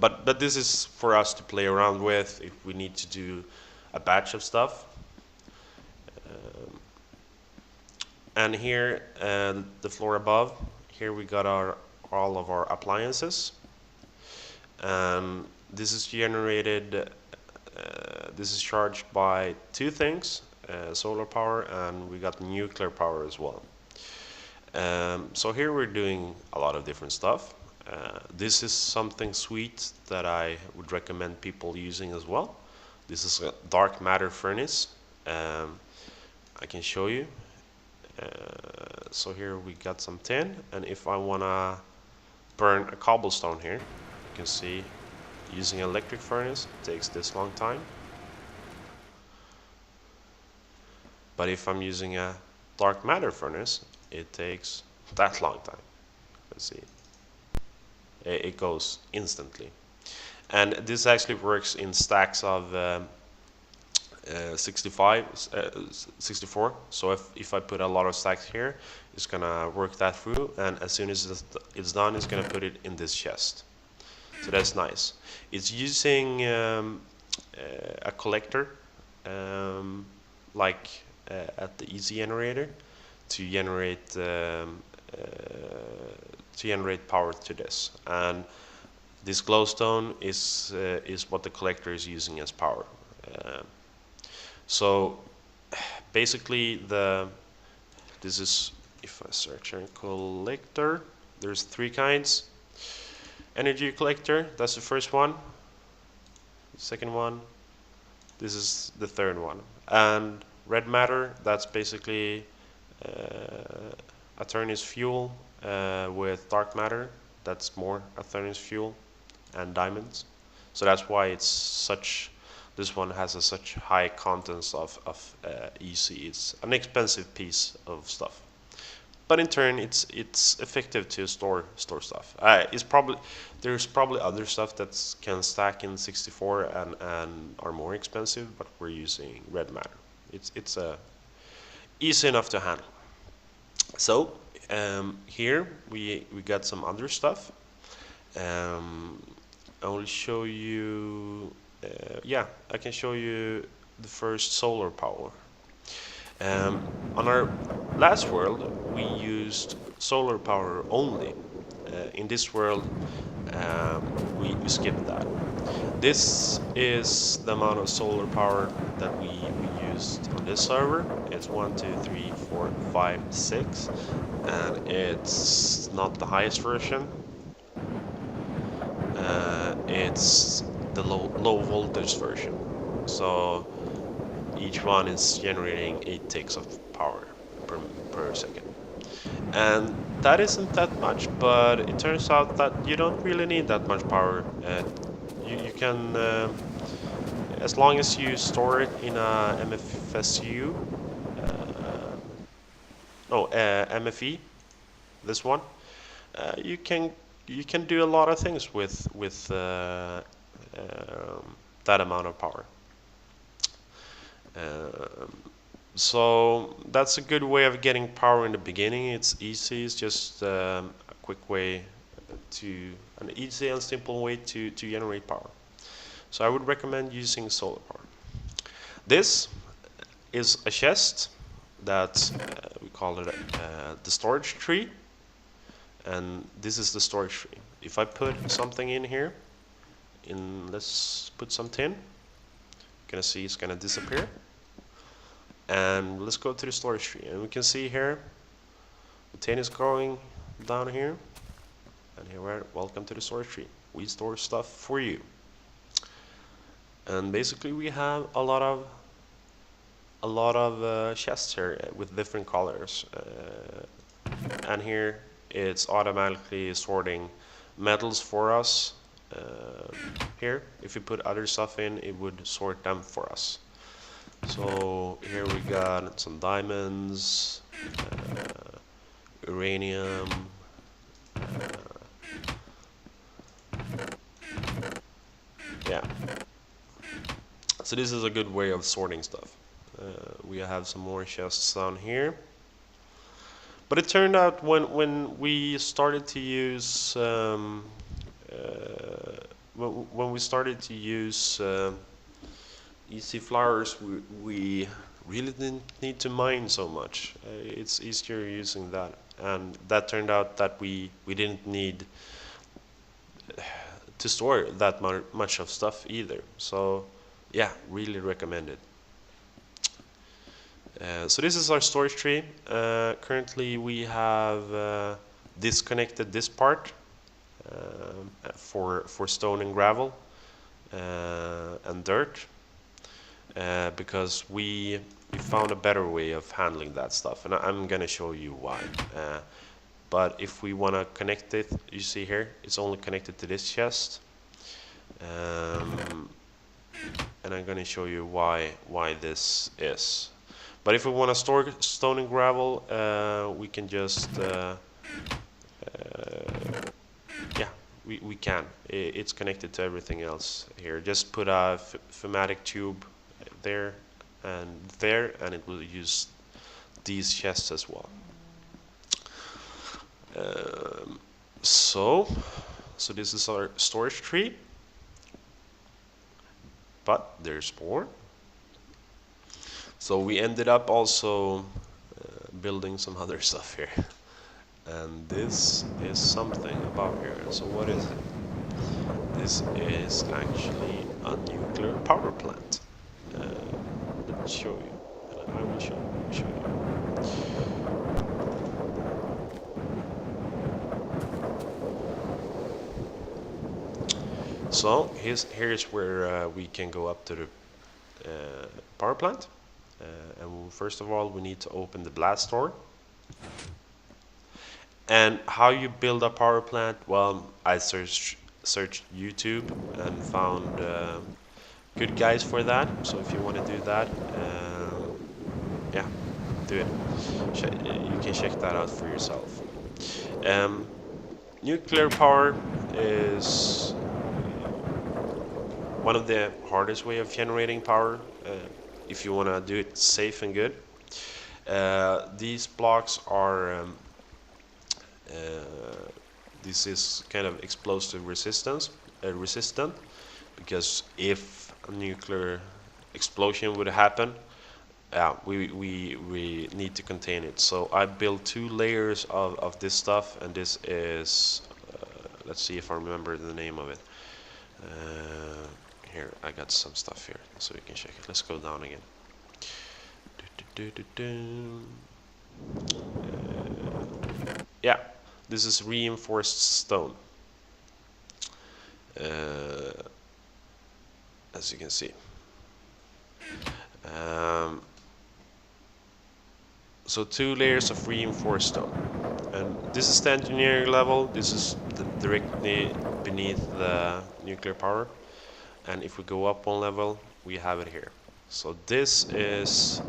But this is for us to play around with if we need to do a batch of stuff. And here, the floor above, here we got all of our appliances. And this is generated, this is charged by two things, solar power, and we got nuclear power as well. So here we're doing a lot of different stuff. This is something sweet that I would recommend people using as well. This is a dark matter furnace. I can show you. So here we got some tin, and if I wanna burn a cobblestone here, you can see using an electric furnace takes this long time. But if I'm using a dark matter furnace, it takes that long time. Let's see. It goes instantly. And this actually works in stacks of 64. So if I put a lot of stacks here, it's gonna work that through, and as soon as it's done, it's gonna put it in this chest. So that's nice. It's using a collector, like at the easy generator, to generate power to this. And this glowstone is what the collector is using as power. So basically, this is, if I search a collector, there's three kinds. Energy collector, that's the first one. The second one, this is the third one. And red matter, that's basically Attorney's fuel with dark matter. That's more Attorney's fuel and diamonds. So that's why it's such. This one has such high contents of EC. It's an expensive piece of stuff, but in turn, it's effective to store stuff. There's probably other stuff that can stack in 64 and are more expensive, but we're using red matter. It's easy enough to handle. So here we got some other stuff. I will show you. I can show you the first solar power. On our last world, we used solar power only. In this world, we skipped that. This is the amount of solar power that we used on this server. It's 1, 2, 3, 4, 5, 6, and it's not the highest version. It's the low voltage version. So each one is generating 8 ticks of power per second. And that isn't that much, but it turns out that you don't really need that much power. You can, as long as you store it in a MFSU, MFE, this one, you can do a lot of things with that amount of power. So that's a good way of getting power in the beginning. It's easy. It's just a quick way an easy and simple way to generate power. So I would recommend using solar power. This is a chest that we call it the storage tree, and this is the storage tree. If I put something in here, let's put some tin, you're gonna see it's gonna disappear. And let's go to the storage tree, and we can see here the tin is going down here, and here we're welcome to the storage tree. We store stuff for you, and basically we have a lot of chests here with different colors, and here it's automatically sorting metals for us. Here, if you put other stuff in, it would sort them for us. So here we got some diamonds, uranium, yeah. So this is a good way of sorting stuff. We have some more chests down here. But it turned out when we started to use when we started to use easy flowers, we really didn't need to mine so much. It's easier using that, and that turned out that we didn't need to store that much of stuff either. So yeah, really recommend it. So this is our storage tree. Currently we have disconnected this part for stone and gravel and dirt because we found a better way of handling that stuff, and I'm gonna show you why. But if we want to connect it, you see here, it's only connected to this chest. And I'm gonna show you why this is. But if we want to store stone and gravel, we can just yeah, we can. It's connected to everything else here. Just put a pneumatic tube there, and it will use these chests as well. So this is our storage tree, but there's more. So we ended up also building some other stuff here, and this is something about here. So what is it? This is actually a nuclear power plant. Let me show you. I will show you. So here's where we can go up to the power plant. And first of all, we need to open the blast door. And how you build a power plant? Well, I searched YouTube and found good guides for that. So if you want to do that, yeah, do it. You can check that out for yourself. Nuclear power is one of the hardest way of generating power if you want to do it safe and good. These blocks are this is kind of explosive resistant, because if a nuclear explosion would happen, we need to contain it. So I built 2 layers of this stuff, and this is let's see if I remember the name of it. Here, I got some stuff here, so we can check it. Let's go down again. Yeah, this is reinforced stone. As you can see. So 2 layers of reinforced stone. And this is the engineering level. This is directly beneath the nuclear power. And if we go up 1 level, we have it here. So this is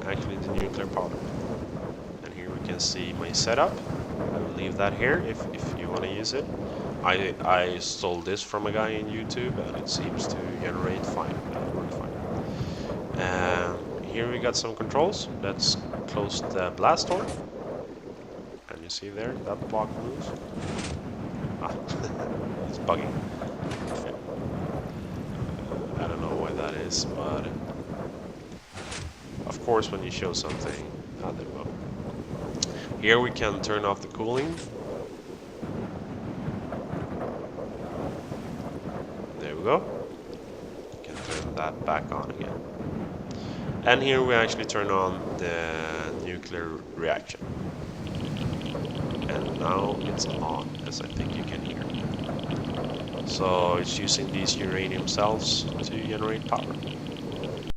actually the nuclear power. And here we can see my setup. I will leave that here if you want to use it. I stole this from a guy in YouTube, and it seems to generate fine. Work fine. Here we got some controls. Let's close the blast door. And you see there, that block moves. It's bugging. I don't know why that is, but of course when you show something, there we go. Here we can turn off the cooling. There we go. We can turn that back on again. And here we actually turn on the nuclear reaction. And now it's on, as I think you can hear. So it's using these uranium cells to generate power.